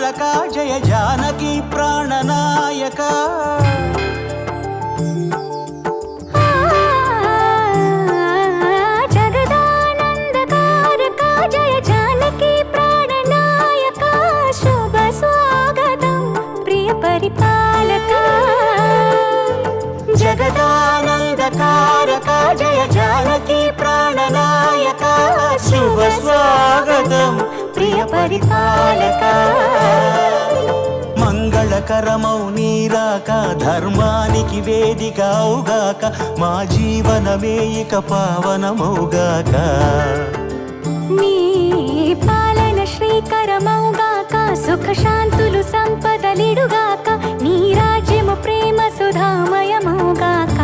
తారక జయ జానకి ప్రాణనాయక జగదానందకారక జయ జానకి ప్రాణనాయక శుభ స్వాగతం ప్రియ పరిపాలక జగదానందకారక జయ జానకి ప్రాణనాయక శుభ స్వాగతం ప్రియ పరిపాలక మంగళకరమౌ నీరాక ధర్మానికి వేదిక అవుగాక మా జీవనమే ఇక పావనమౌగాక నీ పాలన శ్రీకరమౌగాక సుఖ శాంతులు సంపదలిడుగాక నీ రాజ్యము ప్రేమ సుధామయమౌగాక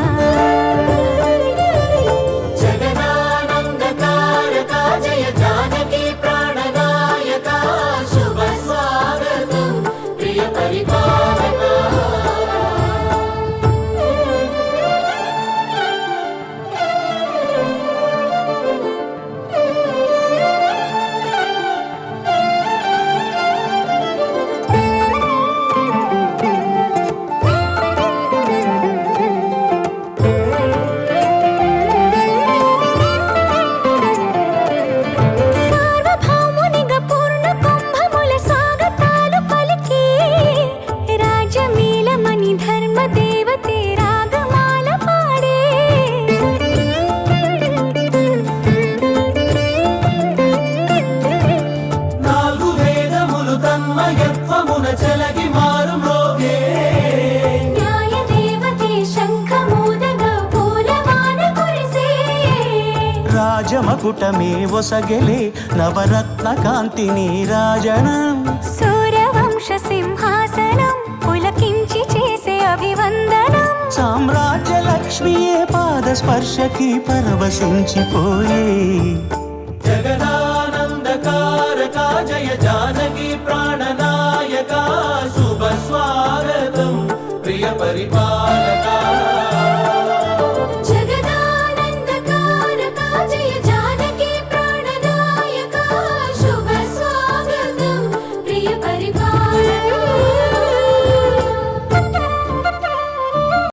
జగదానందకారక జయ జానకి ప్రాణనాయక శుభ స్వాగతం ప్రియ పరిపాలక సార్వభౌమునిగా పూర్ణ కుంభముల స్వాగతాలు పలికి రాజమీలమణి ధర్మ దేవతే రాగమాల పాడే నాలుగు వేదములు తన్మయత్వమున చెలగి మారు మ్రోగే న్యాయ దేవతే శంఖమూదగా పూలవాన కురిసే రాజమకుటమే ఒసగెలే నవరత్న కాంతి నీరాజనం సూర్యవంశ సింహాసనం పులకించి చేసే అభివందనం సామ్రాజ్య లక్ష్మియే పాద స్పర్శకి పరవశించిపోయే జగదానందకారక జయ జానకి ప్రాణ